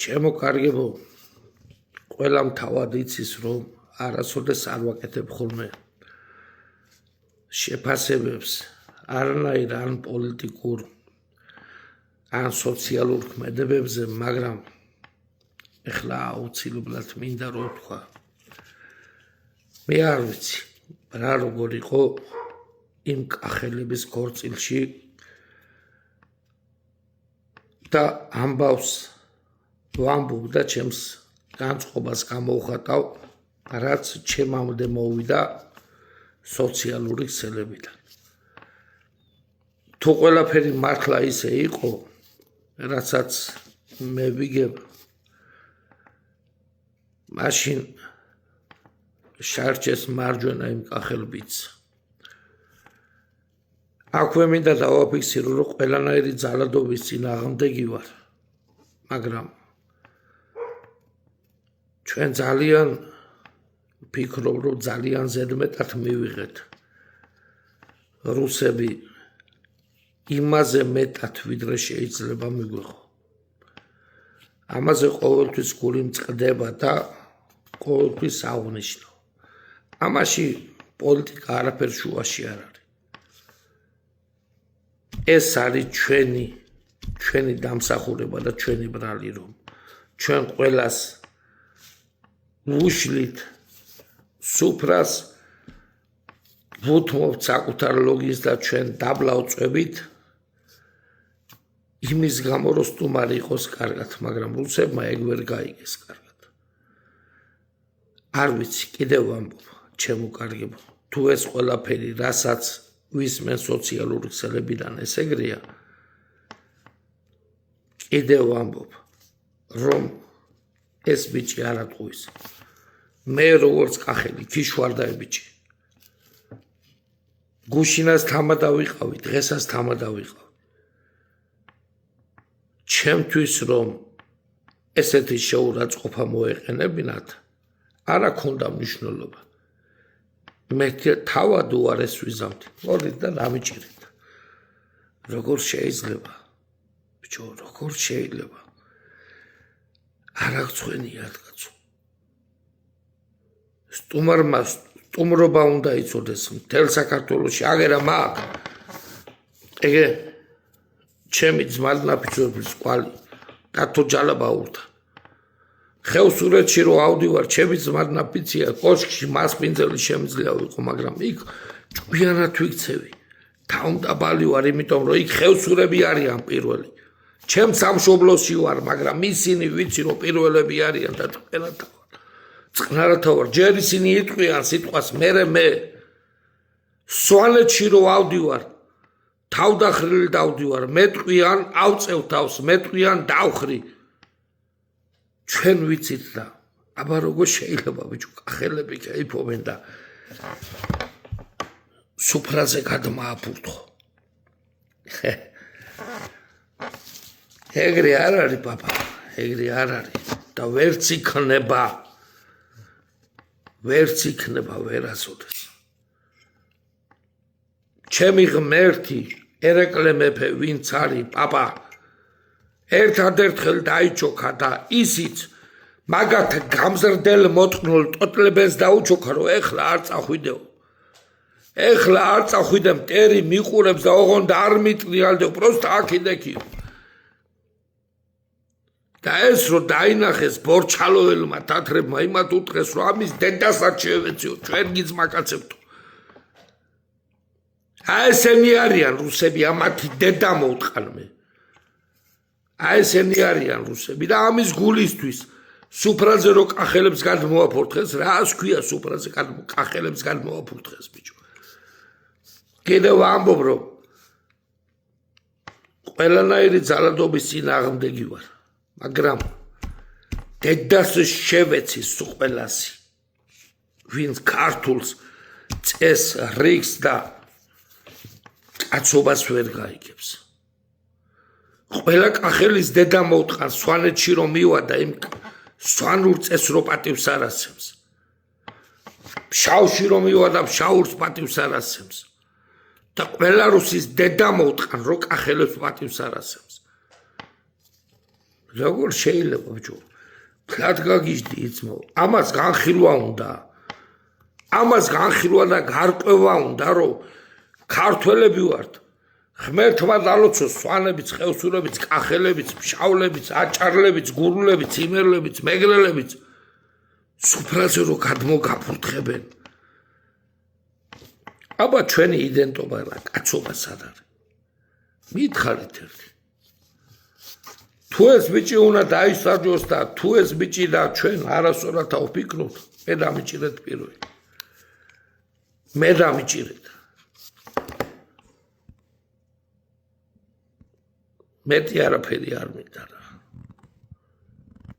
ჩემო კარგებო, ყველამ თავად იცის, რომ არასოდეს არ ვაკეთებ ხოლმე შეფასებებს არანაირ ან პოლიტიკურ ან სოციალურ ქმედებებზე, მაგრამ ეხლა აუცილებლად მინდა რომ ვთქვა. მე არ ვიცი, რა როგორ იყო იმ კახელების ქორწილში და ამბავს ვამბობ და ჩემს განწყობას გამოვხატავ, რაც ჩემამდე მოვიდა სოციალური ქსელებიდან. თუ ყველაფერი მართლა ისე იყო, რასაც მე ვიგებ, მაშინ შარჩეს მარჯვენა იმ კახელბიც. აქვე მინდა დავაფიქსირო, რომ ყველანაირი ძალადობის წინააღმდეგი ვარ, მაგრამ ჩვენ ძალიან ვფიქრობ, რომ ძალიან ზედმეტად მივიღეთ. რუსები იმაზე მეტად, ვიდრე შეიძლება მიგვიღო. ამაზე ყოველთვის გული მწყდება და ყოველთვის აღნიშნო. ამაში პოლიტიკა არაფერ შუაში არ არის. ეს არის ჩვენი დამსახურება და ჩვენი ბრალი, რომ ჩვენ ყველას ვუშლით სუფრას, ვუთმობთ საკუთარ ლოგინს და ჩვენ დაბლავწვებით იმის გამო, რომ სტუმარი იყოს კარგად, მაგრამ რუსებმა ეგ ვერ გაიგეს კარგად. არ ვიცი, კიდევ ვამბობ, ჩემო კარგებო, თუ ეს ყველაფერი, რასაც ვისმენ სოციალური ქსელებიდან ეს ეგრეა, კიდევ ვამბობ, რომ ეს ბიჭი არ ატყუის. მე როგორც კახელი, ქიშვარდა ბიჭი. გუშინას თამადა ვიყავი, დღესაც თამადა ვიყავ. ჩემთვის რომ ესეთი შეურაცხყოფა მოეყენებინათ, არა ქონდა მნიშვნელობა. მე თავად უარეს ვიზამთი. მოდით და დამიჭირეთ. როგორ შეიძლება? ბიჭო, როგორ შეიძლება? არ აღწვენიათ კაცო. სტუმარმა სტუმრობა უნდა იცოდეს მთელ საქართველოში, აგერა მაგ. ეგე ჩემი ძმალნაფიცობის კვალი დათო ჯალაბაურთა. ხევსურეთში რო ავდივარ, ჩემი ძმალნაფიცია, კოშკში მასპინძელი შემიძლია ვიყო, მაგრამ იქ ჭკვიანად ვიქცევი. თავმდაბალი ვარ, იმიტომ რომ იქ ხევსურები არიან პირველი. ჩემ სამშობლოში ვარ, მაგრამ ისინი ვიცი რომ პირველები არიან და ჭკვიანათა ვარ. წყნარათა ვარ, ჯერ ისინი იტყვიან სიტყვას, მე სვანეთში რო ავდივარ, თავდახრილი დავდივარ, მეტყვიან ავწევ თავს, მეტყვიან დავხრი. ჩვენ ვიცით და აბა როგორ შეიძლება ბიჭო, კახელები კაიფობენ და სუფრაზე გადმააფურთხო. ეგრე არ არის პაპა, ეგრე არ არის და ვერც იქნება ვერასოდეს. ჩემი ღმერთი ერეკლე მეფე ვინც არის პაპა, ერთადერთხელ დაიჩოქა და ისიც მაგათ გამზრდელ მოტყნულ ტოტლებენს დაუჩოქა, რომ ეხლა არ წახვიდეო. ეხლა არ წახვიდე, მტერი მიყურებს და ოღონდ არ მიტრიალდეო, პროსტა აქიდექიო. და ეს რომ დაინახეს ბორჩალოელმა თათრებმა, იმათ უთხრეს, რომ ამის დედასაც შევეციო, ჩვენ გიძმაკაცებთო. ესენი არიან რუსები, ამათი დედა მოვტყან მე. ესენი არიან რუსები და ამის გულისთვის სუფრაზე რო კახელებს გადმოაფურთხეს, რას ქვია სუფრაზე კახელებს გადმოაფურთხეს ბიჭო. კიდევ ამბობ, რომ ყველანაირი ძალადობის წინააღმდეგი ვარ, მაგრამ დედას შევეცის ყველასი, ვინც ქართულს წეს რიგს და კაცობას ვერ გაიგებს. ყველა კახელის დედა მოვტყან სვანეთში რომ მივადა, იმ სვანურ წეს რო პატივს არ ასცემს. ფშავში რომ მივადა, ფშაურს პატივს არ ასცემს. და ყველა რუსის დედა მოვტყან, რომ კახელებს პატივს არ ასცემს. როგორ შეიძლება ბიჭო ფლად გაგიჟდი იცმო ამას განხილვა უნდა ამას განხილვა და გარკვევა უნდა რომ ქართველები ვართ ღმერთმა დალოცოს სვანებიც ხევსურებიც კახელებიც ფშავლებიც აჭარლებიც გურულებიც იმერლებიც მეგრელებიც სუფრაზე რო გადმოგაფურთხებენ აბა ჩვენი იდენტობა რა კაცობა სად არის მითხარით ერთი თუ ეს ბიჭი უნდა დაისარჯოს და თუ ეს ბიჭი და ჩვენ არასწორად ავფიქროთ მე დამიჭირეთ პირველი მე დამიჭირეთ მეტი არაფერი არ მინდა